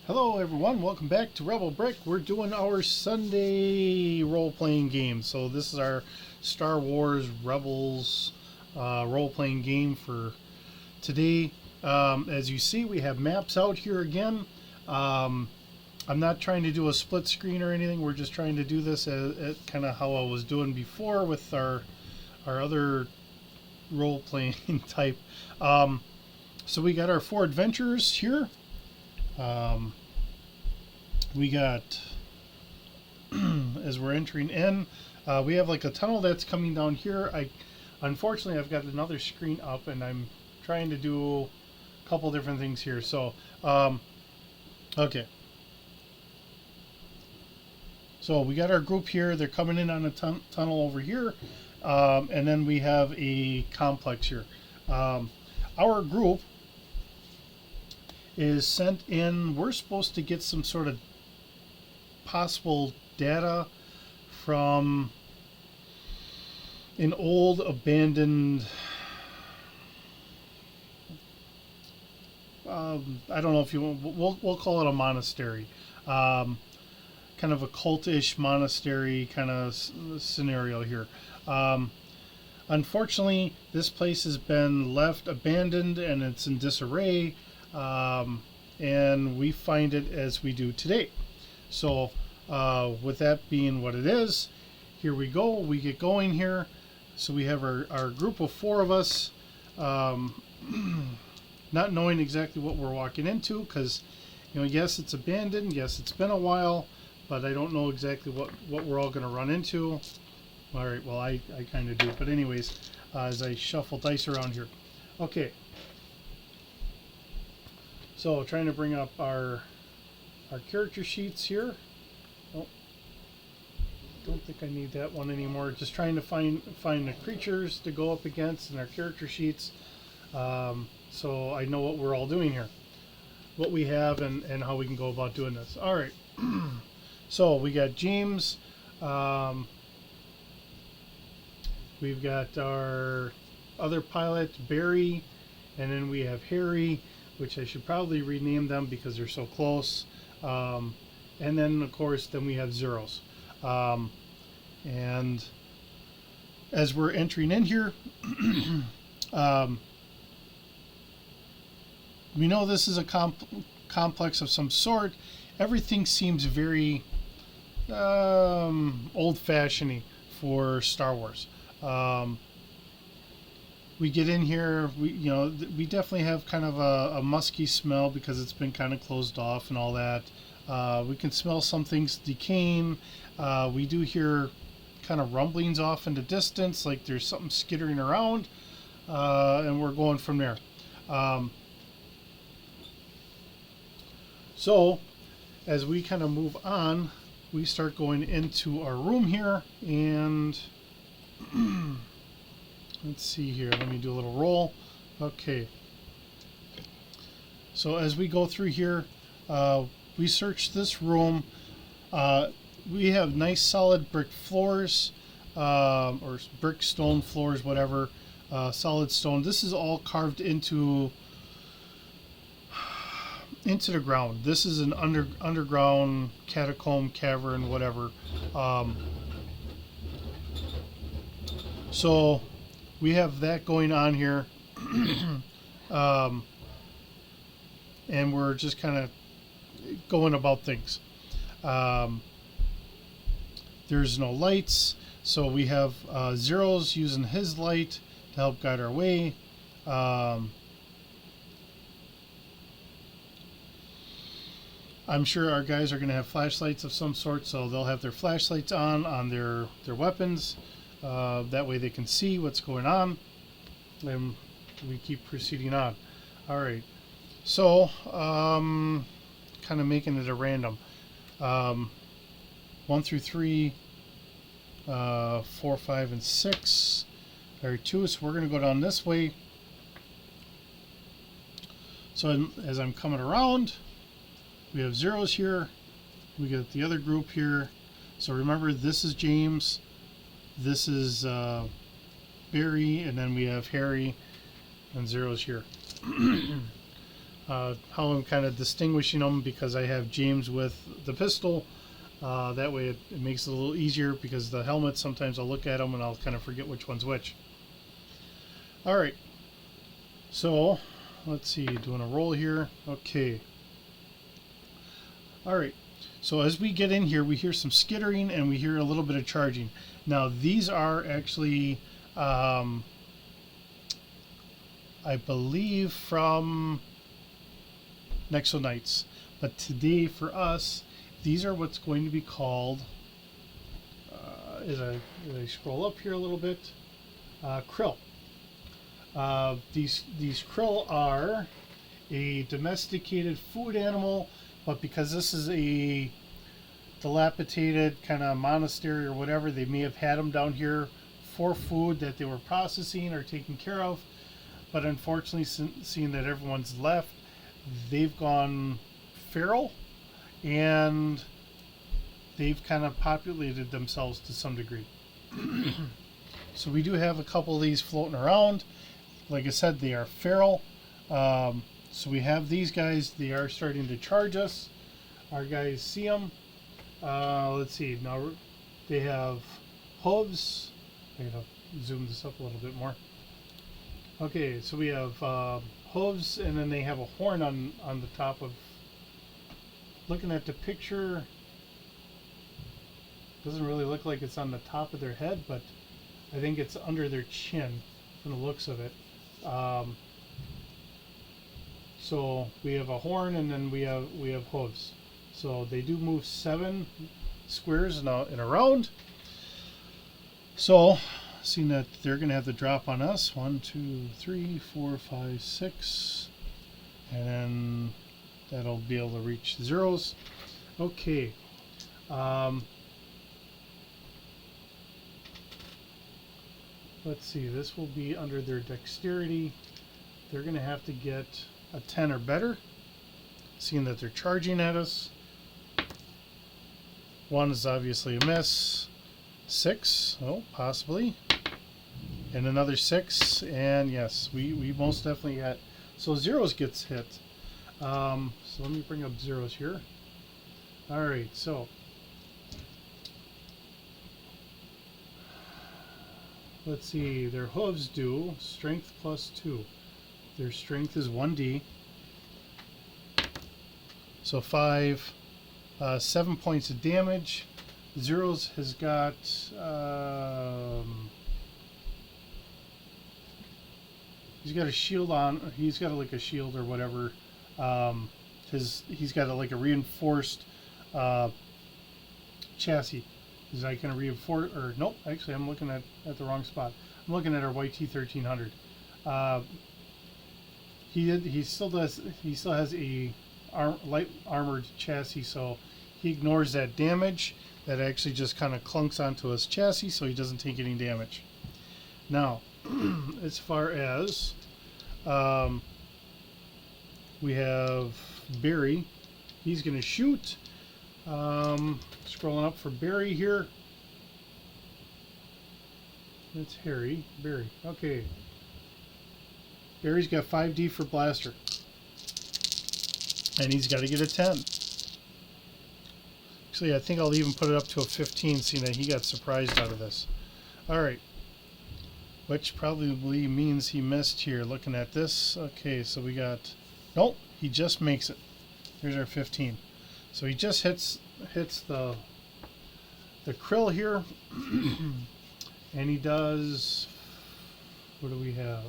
Hello everyone, welcome back to Rebel Brick. We're doing our Sunday role-playing game. So this is our Star Wars Rebels role-playing game for today. As you see, we have maps out here again. I'm not trying to do a split screen or anything. We're just trying to do this at kind of how I was doing before with our other role-playing type. So we got our 4 adventurers here. We got, as we're entering in, we have like a tunnel that's coming down here. Unfortunately, I've got another screen up and I'm trying to do a couple different things here. So, okay. So we got our group here. They're coming in on a tunnel over here. And then we have a complex here. Our group is sent in. We're supposed to get some sort of possible data from an old abandoned I don't know if you want, we'll call it a monastery, kind of a cultish monastery kind of scenario here. Unfortunately, this place has been left abandoned and it's in disarray, and we find it as we do today. So with that being what it is, here we go. We get going here. So we have our group of 4 of us, not knowing exactly what we're walking into because, yes, it's abandoned. Yes, it's been a while, but I don't know exactly what we're all going to run into. All right, well, I kind of do. But anyways, as I shuffle dice around here. Okay. So trying to bring up our character sheets here. Oh, don't think I need that one anymore. Just trying to find the creatures to go up against in our character sheets, so I know what we're all doing here, what we have, and how we can go about doing this. All right. So we got James. We've got our other pilot, Barry, and then we have Harry, which I should probably rename them because they're so close. And then, of course, then we have Zeros. And as we're entering in here, we know this is a complex of some sort. Everything seems very old-fashioned for Star Wars. We get in here, we definitely have kind of a musky smell because it's been kind of closed off and all that. We can smell some things decaying. We do hear kind of rumblings off in the distance, like there's something skittering around, and we're going from there. So as we kind of move on, we start going into our room here, and let's see here. Let me do a little roll. Okay. So as we go through here, we search this room. We have nice solid brick floors, or brick stone floors, whatever. Solid stone. This is all carved into the ground. This is an underground catacomb, cavern, whatever. So we have that going on here. And we're just kind of going about things. There's no lights, so we have Zeros using his light to help guide our way. I'm sure our guys are going to have flashlights of some sort, so they'll have their flashlights on their weapons. That way they can see what's going on, and we keep proceeding on. All right. So, kind of making it a random. 1 through 3, 4, 5, and 6. There are 2, so we're going to go down this way. So as I'm coming around, we have Zeros here. We got the other group here. So remember, this is James. This is Barry, and then we have Harry and Zeros here. how I'm kind of distinguishing them, because I have James with the pistol. That way it makes it a little easier, because the helmet, sometimes I'll look at them and I'll kind of forget which one's which. All right, so let's see, doing a roll here. Okay. All right, so as we get in here, we hear some skittering and we hear a little bit of charging. Now these are actually, I believe, from Nexo Knights, but today for us, these are what's going to be called, as I scroll up here a little bit, krill. These krill are a domesticated food animal, but because this is a dilapidated kind of monastery or whatever, they may have had them down here for food that they were processing or taking care of. But unfortunately, seeing that everyone's left, they've gone feral, and they've kind of populated themselves to some degree. So we do have a couple of these floating around. Like I said, they are feral. So we have these guys. They are starting to charge us. Our guys see them. Let's see. Now they have hooves. I'm going to zoom this up a little bit more. Okay, so we have hooves, and then they have a horn on the top of. Looking at the picture, doesn't really look like it's on the top of their head, but I think it's under their chin from the looks of it. So we have a horn, and then we have hooves. So they do move 7 squares in a round. So seeing that they're going to have the drop on us, 1, 2, 3, 4, 5, 6, and then that'll be able to reach the zeros. Okay. Let's see, this will be under their dexterity. They're going to have to get a 10 or better, seeing that they're charging at us. 1 is obviously a miss. 6, oh, possibly. And another 6, and yes, we most definitely hit. So zeros gets hit. So let me bring up zeros here. All right, so let's see, their hooves do strength +2. Their strength is 1d. So 5, 7 points of damage. Zeros has got he's got a shield on. He's got like a shield or whatever. He's got like a reinforced chassis. Is I can reinforce, or nope, actually I'm looking at the wrong spot. I'm looking at our YT1300. He still has a light armored chassis, so he ignores that damage. That actually just kind of clunks onto his chassis, so he doesn't take any damage. Now, as far as we have Barry, he's going to shoot. Scrolling up for Barry here. That's Harry. Barry. Okay. Barry's got 5D for blaster. And he's got to get a 10. Actually, I think I'll even put it up to a 15, seeing that he got surprised out of this. Alright. Which probably means he missed here. Looking at this. Okay, so we got... Nope, he just makes it. Here's our 15. So he just hits the krill here. And he does... What do we have?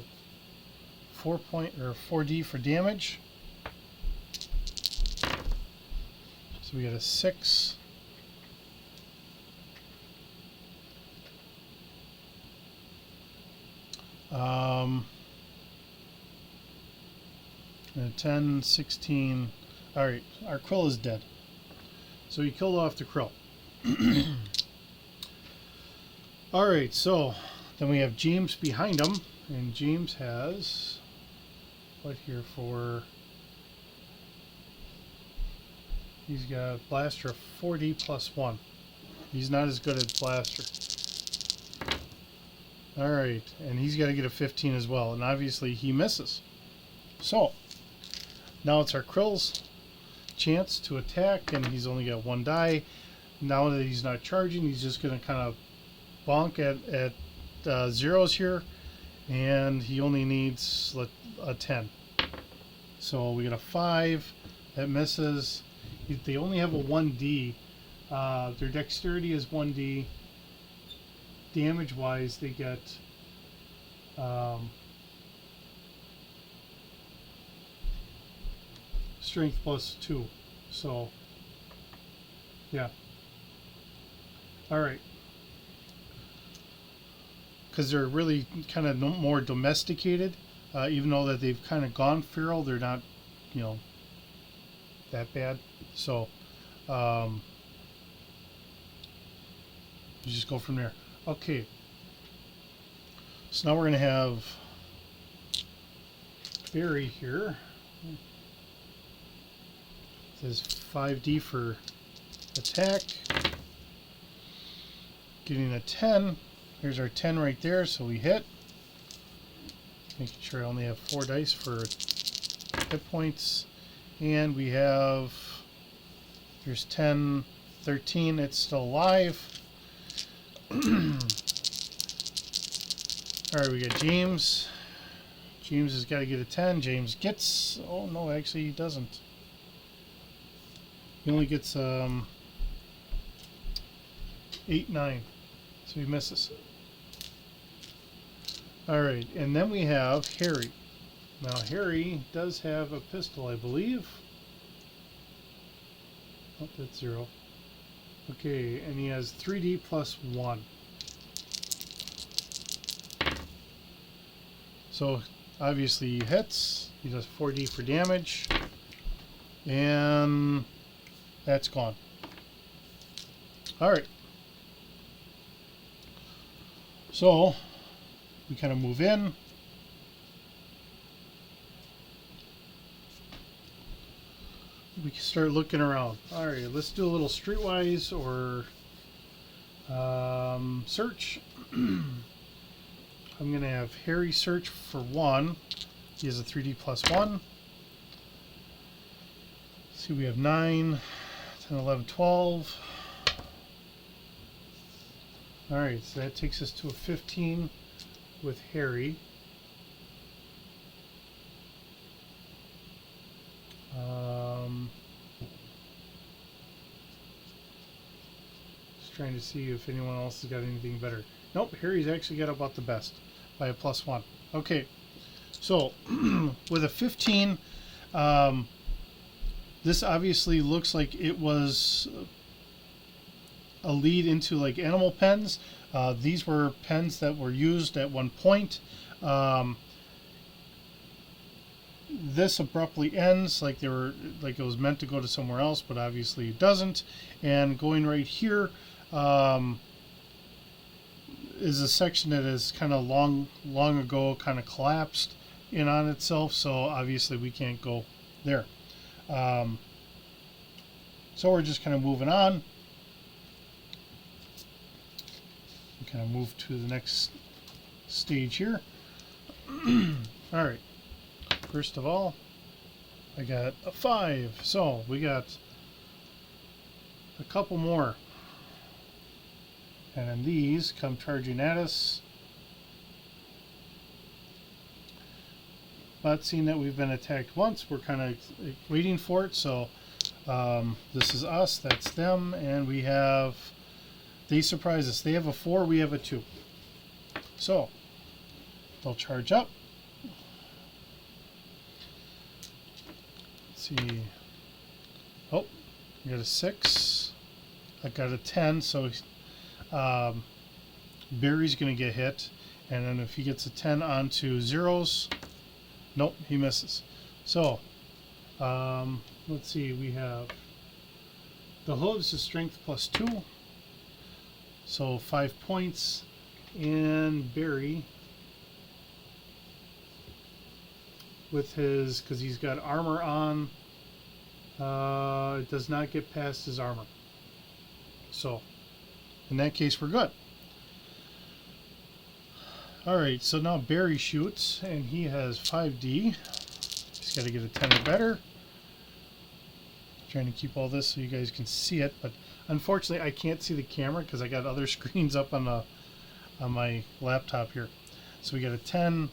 4D for damage. So we got a 6. And a 10, 16. Alright, our krill is dead. So he killed off the krill. Alright, so then we have James behind him. And James has what here for... He's got blaster of 4D +1. He's not as good at blaster. Alright, and he's got to get a 15 as well. And obviously he misses. So, Now it's our Krill's chance to attack, and he's only got 1 die. Now that he's not charging, he's just going to kind of bonk at zeros here, and he only needs a 10. So we get a 5 that misses. They only have a 1D. Their dexterity is 1D. Damage wise, they get strength plus 2. So yeah. Alright. Because they're really kind of more domesticated. Even though that they've kind of gone feral, they're not, you know, that bad. So you just go from there. Okay. So now we're going to have Barry here. It says 5D for attack. Getting a 10. Here's our 10 right there, so we hit. Making sure I only have 4 dice for hit points. And we have, here's 10, 13, it's still alive. Alright, we got James. James has got to get a 10. James gets, oh no, actually he doesn't. He only gets 8, 9. So he misses. Alright, and then we have Harry. Now Harry does have a pistol, I believe. Oh, that's 0. Okay, and he has 3D plus 1. So obviously he hits. He does 4D for damage. And that's gone. Alright. So we kind of move in. We can start looking around. Alright, let's do a little streetwise or search. I'm going to have Harry search for 1. He has a 3D plus 1. See, we have 9, 10, 11, 12. Alright, so that takes us to a 15 with Harry. Just trying to see if anyone else has got anything better. Nope, Harry's actually got about the best by a plus 1. Okay, so with a 15, this obviously looks like it was a lead into like animal pens. These were pens that were used at one point. This abruptly ends like they were, like it was meant to go to somewhere else, but obviously it doesn't. And going right here is a section that is kind of long ago kind of collapsed in on itself, so obviously we can't go there. So we're just kind of moving on. We kind of move to the next stage here. All right. First of all, I got a 5. So we got a couple more. And then these come charging at us. But seeing that we've been attacked once, we're kind of waiting for it. So this is us, that's them, and we have, they surprise us. They have a 4, we have a 2. So they'll charge up. Let's see. Oh, we got a 6. I got a 10, so Barry's going to get hit. And then if he gets a 10 onto zeros, nope, he misses. So, let's see, we have the hooves is strength plus 2. So 5 points. And Barry, with his, because he's got armor on, it does not get past his armor. So, in that case, we're good. Alright, so now Barry shoots, and he has 5D. He's got to get a 10 or better. Trying to keep all this so you guys can see it, but unfortunately I can't see the camera because I got other screens up on my laptop here. So we got a 10,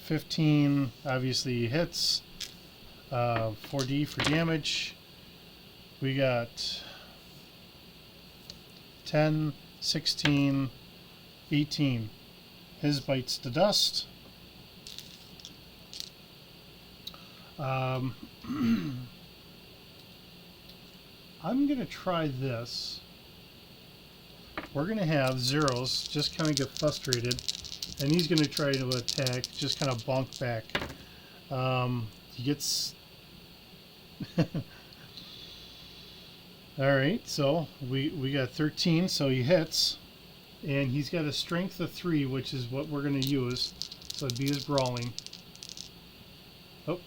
15, obviously hits, 4D for damage. We got 10, 16, 18. His bites the dust. I'm going to try this. We're going to have zeros just kind of get frustrated, and he's going to try to attack, just kind of bonk back. He gets... Alright, so we got 13, so he hits, and he's got a strength of 3, which is what we're going to use, so it'd be his brawling. Oh.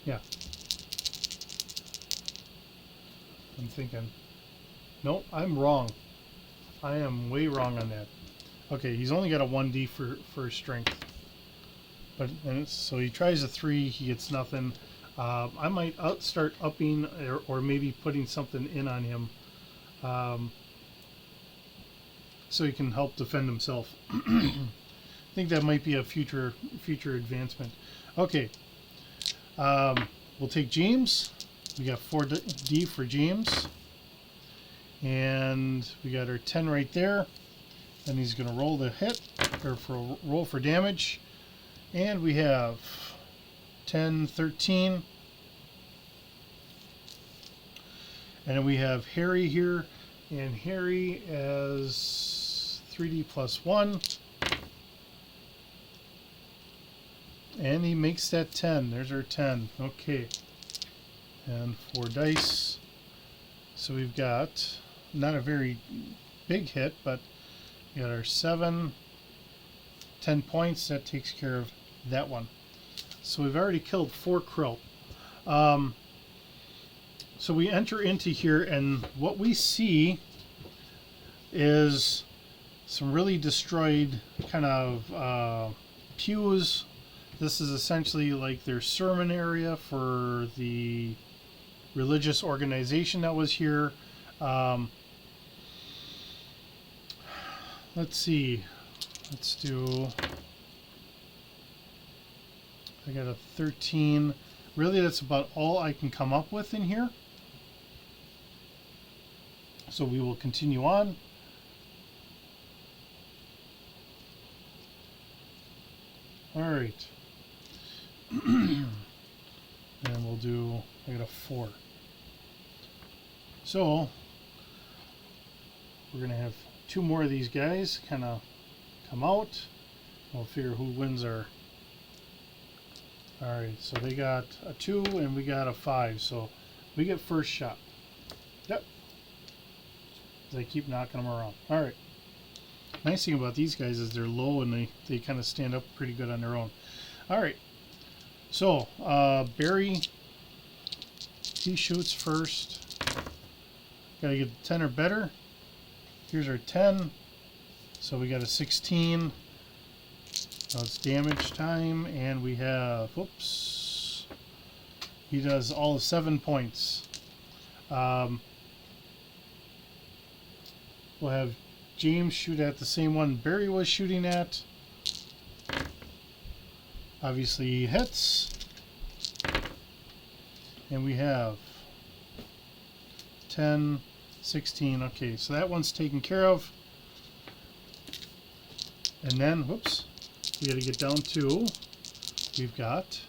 Yeah. I'm thinking, nope, I'm wrong. I am way wrong on that. Okay, he's only got a 1D for strength. But so he tries a 3, he gets nothing. I might start upping or maybe putting something in on him, so he can help defend himself. I think that might be a future advancement. Okay, we'll take James. We got 4D for James, and we got our 10 right there. Then he's going to roll the hit, or roll for damage, and we have 10, 13, and then we have Harry here, and Harry as 3D plus 1, and he makes that 10. There's our 10. Okay, and 4 dice. So we've got not a very big hit, but we got our 7, 10 points. That takes care of that one. So we've already killed 4 krill. So we enter into here, and what we see is some really destroyed kind of pews. This is essentially like their sermon area for the religious organization that was here. Let's see. Let's do... I got a 13. Really, that's about all I can come up with in here. So we will continue on. All right. And we'll do, I got a 4. So we're going to have 2 more of these guys kind of come out. We'll figure who wins our... Alright, so they got a 2 and we got a 5, so we get first shot. Yep. As I keep knocking them around. Alright. Nice thing about these guys is they're low and they kind of stand up pretty good on their own. Alright. So, Barry, he shoots first. Gotta get 10 or better. Here's our 10. So we got a 16. Now it's damage time, and we have, whoops, he does all 7 points. We'll have James shoot at the same one Barry was shooting at. Obviously he hits. And we have 10, 16. Okay, so that one's taken care of. And then, whoops, we got to get down to, we've got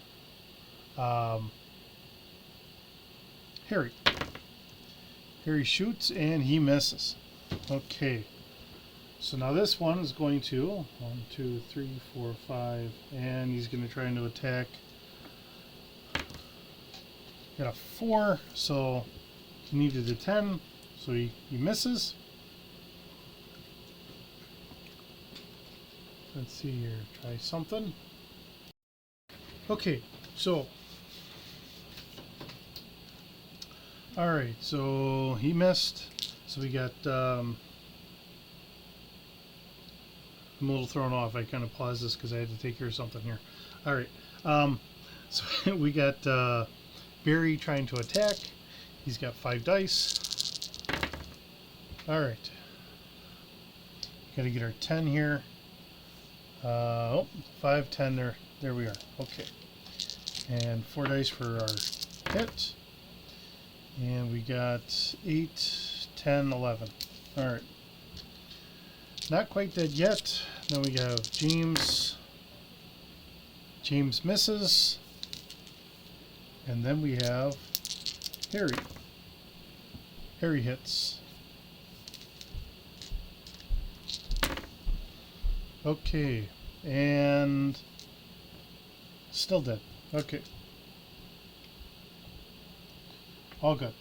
Harry. Harry shoots and he misses. Okay. So now this one is going to 1, 2, 3, 4, 5, and he's going to try to attack. Got a 4, so he needed a 10, so he misses. Let's see here, try something. Okay, so alright, so he missed. So we got I'm a little thrown off. I kind of paused this because I had to take care of something here. Alright, so we got Barry trying to attack. He's got 5 dice. Alright. Gotta get our 10 here. 5, 10, there we are. Okay. And 4 dice for our hit. And we got 8, 10, 11. Alright. Not quite dead yet. Then we have James. James misses. And then we have Harry. Harry hits. Okay. And still dead. Okay. All good.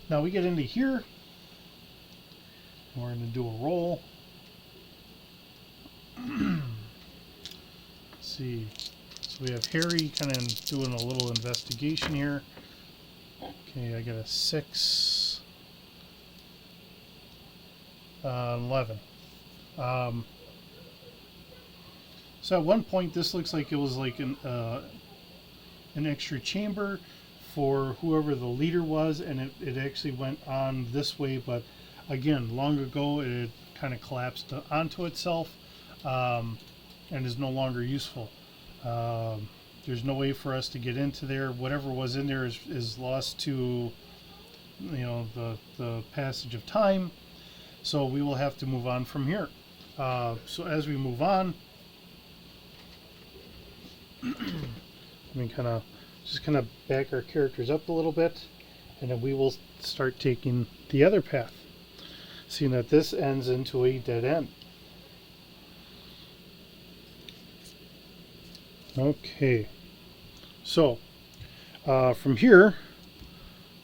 Now we get into here. And we're going to do a roll. Let's see. So we have Harry kind of doing a little investigation here. Okay, I got a 6. 11. So at one point this looks like it was like an extra chamber for whoever the leader was, and it actually went on this way, but again, long ago it kind of collapsed onto itself and is no longer useful. There's no way for us to get into there. Whatever was in there is lost to, you know, the passage of time. So we will have to move on from here. So as we move on, we kind of back our characters up a little bit, and then we will start taking the other path, seeing that this ends into a dead end. Okay, so from here,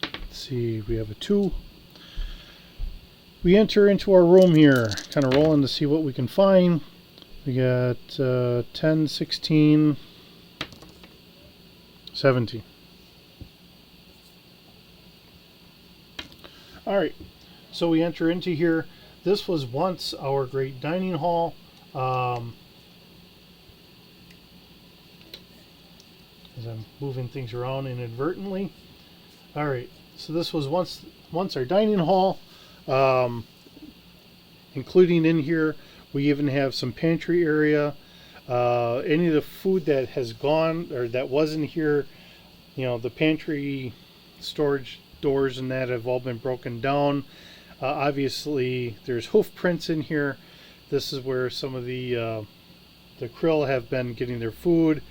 let's see, we have a 2. We enter into our room here, kind of rolling to see what we can find. We got 10, 16, 17. Alright, so we enter into here. This was once our great dining hall. As I'm moving things around inadvertently. Alright, so this was once our dining hall. Including in here, we even have some pantry area. Any of the food that has gone or that wasn't here, you know, the pantry storage doors and that have all been broken down. Obviously, there's hoof prints in here. This is where some of the krill have been getting their food.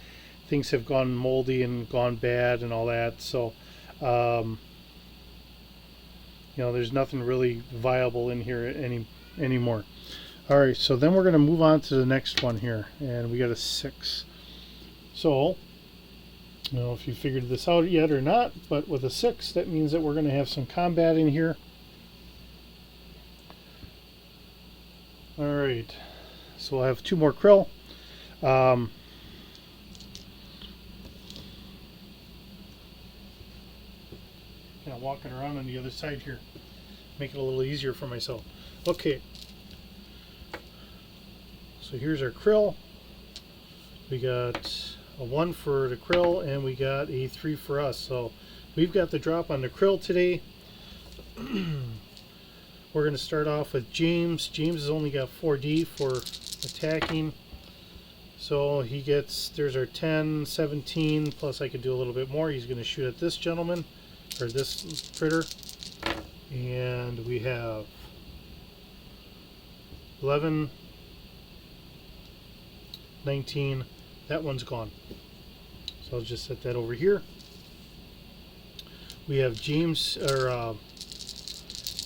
Things have gone moldy and gone bad and all that. So, you know, there's nothing really viable in here anymore. All right, so then we're going to move on to the next one here, and we got a 6. So, I don't know if you figured this out yet or not, but with a 6, that means that we're going to have some combat in here. All right, so we'll have 2 more krill. Kind of walking around on the other side here, make it a little easier for myself. Okay. So here's our krill. We got a 1 for the krill, and we got a 3 for us. So we've got the drop on the krill today. We're going to start off with James. James has only got 4D for attacking. So he gets, there's our 10, 17, plus I could do a little bit more. He's going to shoot at this gentleman, or this critter. And we have 11, 19, that one's gone. So I'll just set that over here. We have James, or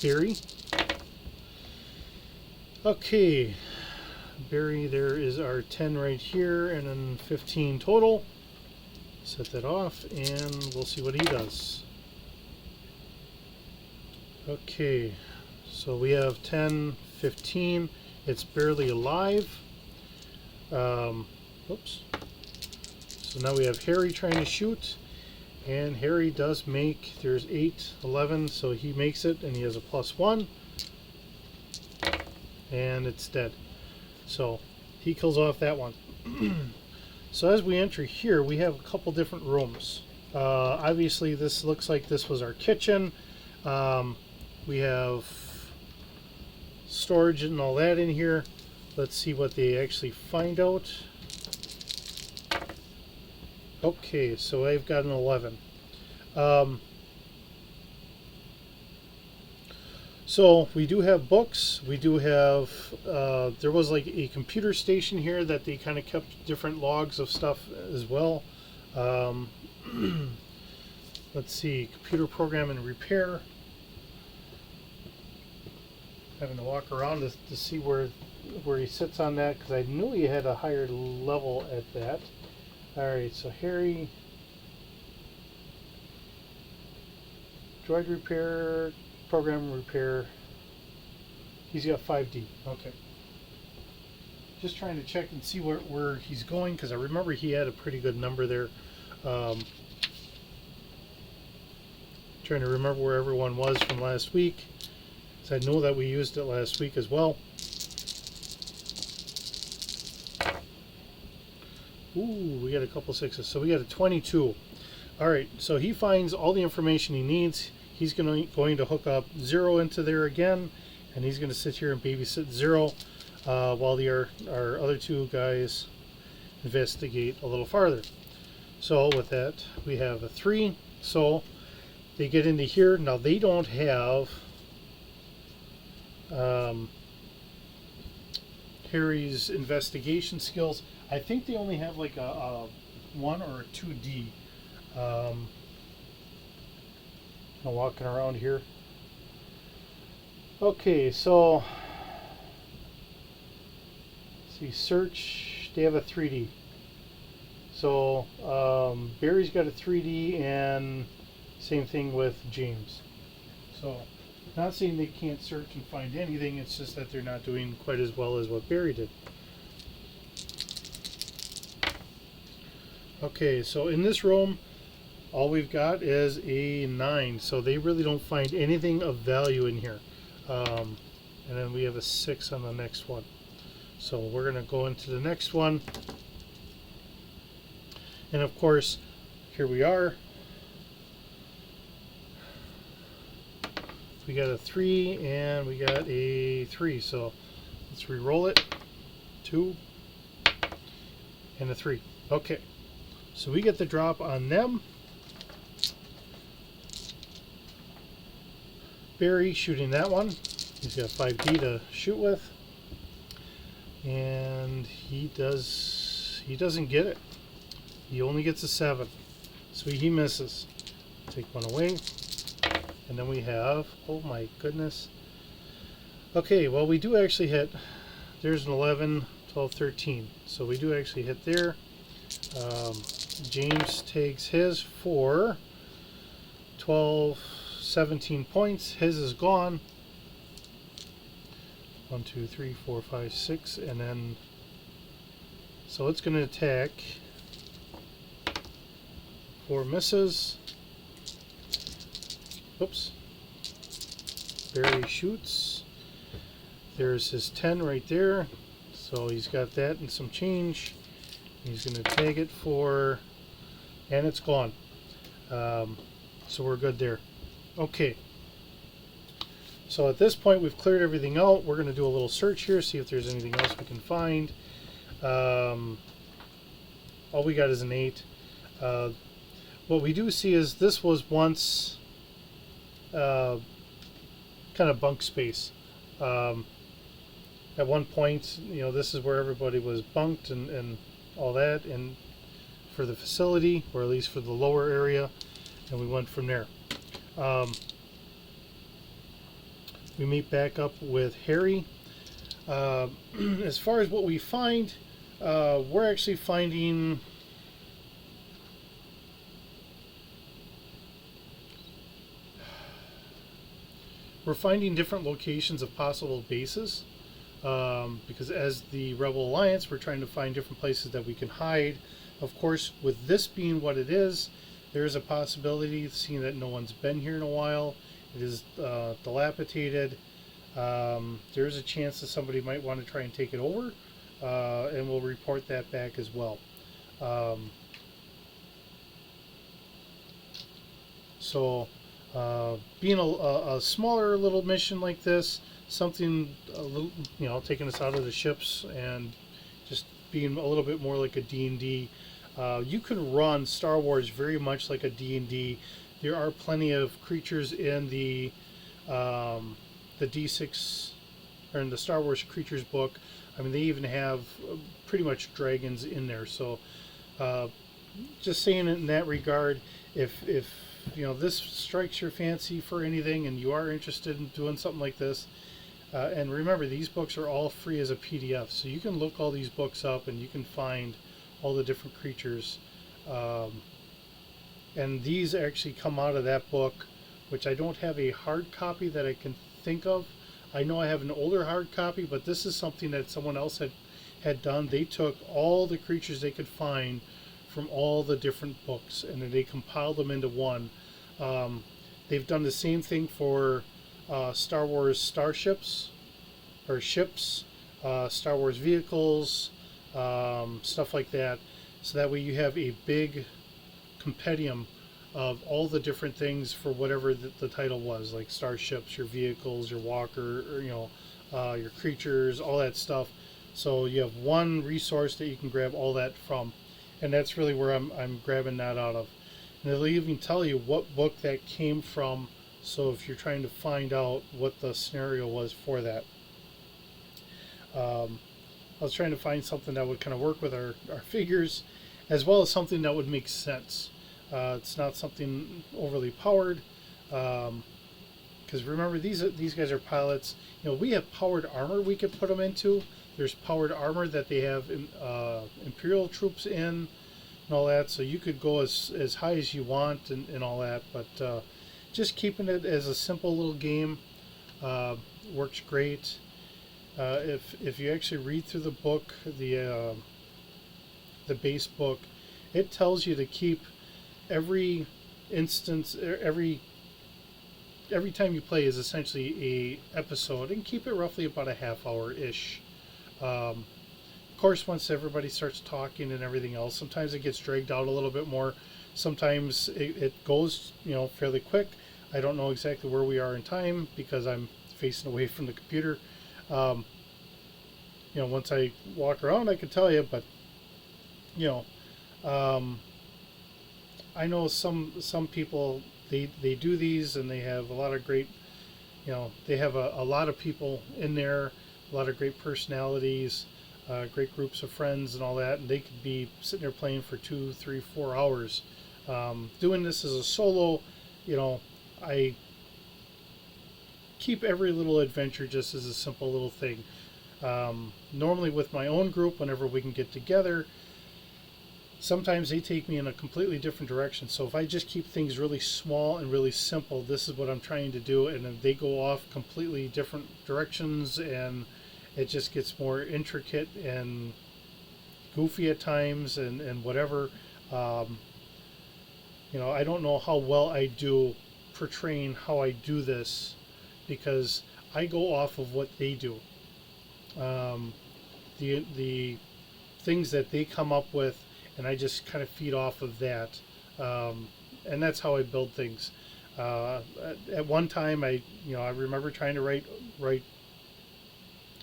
Barry. Okay, Barry, there is our 10 right here, and then 15 total. Set that off, and we'll see what he does. Okay, so we have 10, 15. It's barely alive. Oops. So now we have Harry trying to shoot, and Harry does make, there's 8, 11, so he makes it, and he has a +1, and it's dead. So he kills off that one. So as we enter here, we have a couple different rooms. Obviously, this looks like this was our kitchen. We have storage and all that in here. Let's see what they actually find out. Okay, so I've got an 11. So we do have books. We do have, there was like a computer station here that they kind of kept different logs of stuff as well. Let's see, computer program and repair. Having to walk around to see where he sits on that, because I knew he had a higher level at that. Alright, so Harry, droid repair, program repair. He's got 5D. Okay. Just trying to check and see where he's going, because I remember he had a pretty good number there. Trying to remember where everyone was from last week, because I know that we used it last week as well. Ooh, we got a couple sixes. So we got a 22. Alright, so he finds all the information he needs. He's going to hook up 0 into there again, and he's going to sit here and babysit 0 while our other two guys investigate a little farther. So with that, we have a 3. So they get into here. Now they don't have Harry's investigation skills. I think they only have like a 1 or a 2D. I'm walking around here. Okay, so let's see, search. They have a 3D. So Barry's got a 3D, and same thing with James. So not saying they can't search and find anything. It's just that they're not doing quite as well as what Barry did. Okay, so in this room, all we've got is a 9, so they really don't find anything of value in here. And then we have a 6 on the next one. So we're going to go into the next one. And of course, here we are. We got a 3 and we got a 3. So let's re-roll it. 2 and a 3. Okay. So we get the drop on them. Barry shooting that one. He's got 5D to shoot with. And he doesn't get it. He only gets a 7. So he misses. Take one away. And then we have, oh my goodness. Okay, well we do actually hit, there's an 11, 12, 13. So we do actually hit there. James takes his for 12, 17 points. His is gone. 1, 2, 3, 4, 5, 6, and then so it's going to attack. 4 misses. Oops. Barry shoots. There's his 10 right there. So he's got that and some change. He's going to tag it for, and it's gone. So we're good there. Okay. So at this point we've cleared everything out. We're going to do a little search here, see if there's anything else we can find. All we got is an 8. What we do see is this was once kind of bunk space. At one point, you know, this is where everybody was bunked and all that, and for the facility, or at least for the lower area, and we went from there. We meet back up with Harry. As far as what we find, we're actually finding different locations of possible bases, because as the Rebel Alliance, we're trying to find different places that we can hide. Of course, with this being what it is, there's a possibility, seeing that no one's been here in a while, it is dilapidated. There's a chance that somebody might want to try and take it over, and we'll report that back as well. So being a smaller little mission like this, something a little, taking us out of the ships and just being a little bit more like a D&D. You can run Star Wars very much like a D&D. There are plenty of creatures in the D6 or in the Star Wars creatures book. I mean, they even have pretty much dragons in there. So, just saying in that regard, if this strikes your fancy for anything, and you are interested in doing something like this, and remember, these books are all free as a PDF, so you can look all these books up and you can find all the different creatures. And these actually come out of that book, which I don't have a hard copy that I can think of. I know I have an older hard copy, but this is something that someone else had done. They took all the creatures they could find from all the different books, and then they compiled them into one. They've done the same thing for Star Wars starships or ships, Star Wars vehicles, stuff like that. So that way you have a big compendium of all the different things for whatever the title was, like starships, your vehicles, your walker, or, your creatures, all that stuff. So you have one resource that you can grab all that from, and that's really where I'm grabbing that out of. And it'll even tell you what book that came from, so if you're trying to find out what the scenario was for that. I was trying to find something that would kind of work with our figures, as well as something that would make sense. It's not something overly powered, because remember, these guys are pilots. We have powered armor we could put them into. There's powered armor that they have Imperial troops in and all that, so you could go as high as you want and all that, but just keeping it as a simple little game works great. If you actually read through the book, the base book, it tells you to keep every instance, every time you play is essentially a episode, and keep it roughly about a half hour ish. Of course, once everybody starts talking and everything else, sometimes it gets dragged out a little bit more. Sometimes it goes fairly quick. I don't know exactly where we are in time because I'm facing away from the computer. Once I walk around, I can tell you, but I know some people, they do these and they have a lot of great, they have a lot of people in there, a lot of great personalities, great groups of friends and all that, and they could be sitting there playing for 2, 3, 4 hours. Doing this as a solo, I keep every little adventure just as a simple little thing. Normally with my own group, whenever we can get together, sometimes they take me in a completely different direction. So if I just keep things really small and really simple, this is what I'm trying to do, and then they go off completely different directions, and it just gets more intricate and goofy at times and whatever. I don't know how well I do portraying how I do this, because I go off of what they do. The things that they come up with, and I just kind of feed off of that, and that's how I build things. At one time, I remember trying to write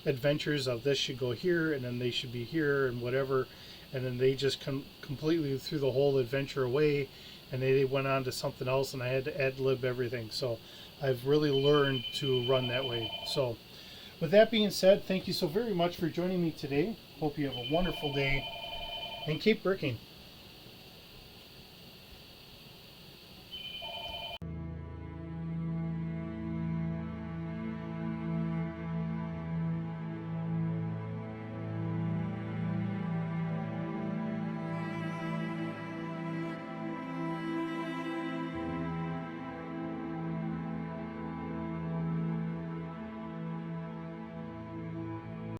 adventures of this should go here, and then they should be here, and whatever, and then they just completely threw the whole adventure away, and they went on to something else, and I had to ad-lib everything. So I've really learned to run that way. So with that being said, thank you so very much for joining me today. Hope you have a wonderful day, and keep bricking.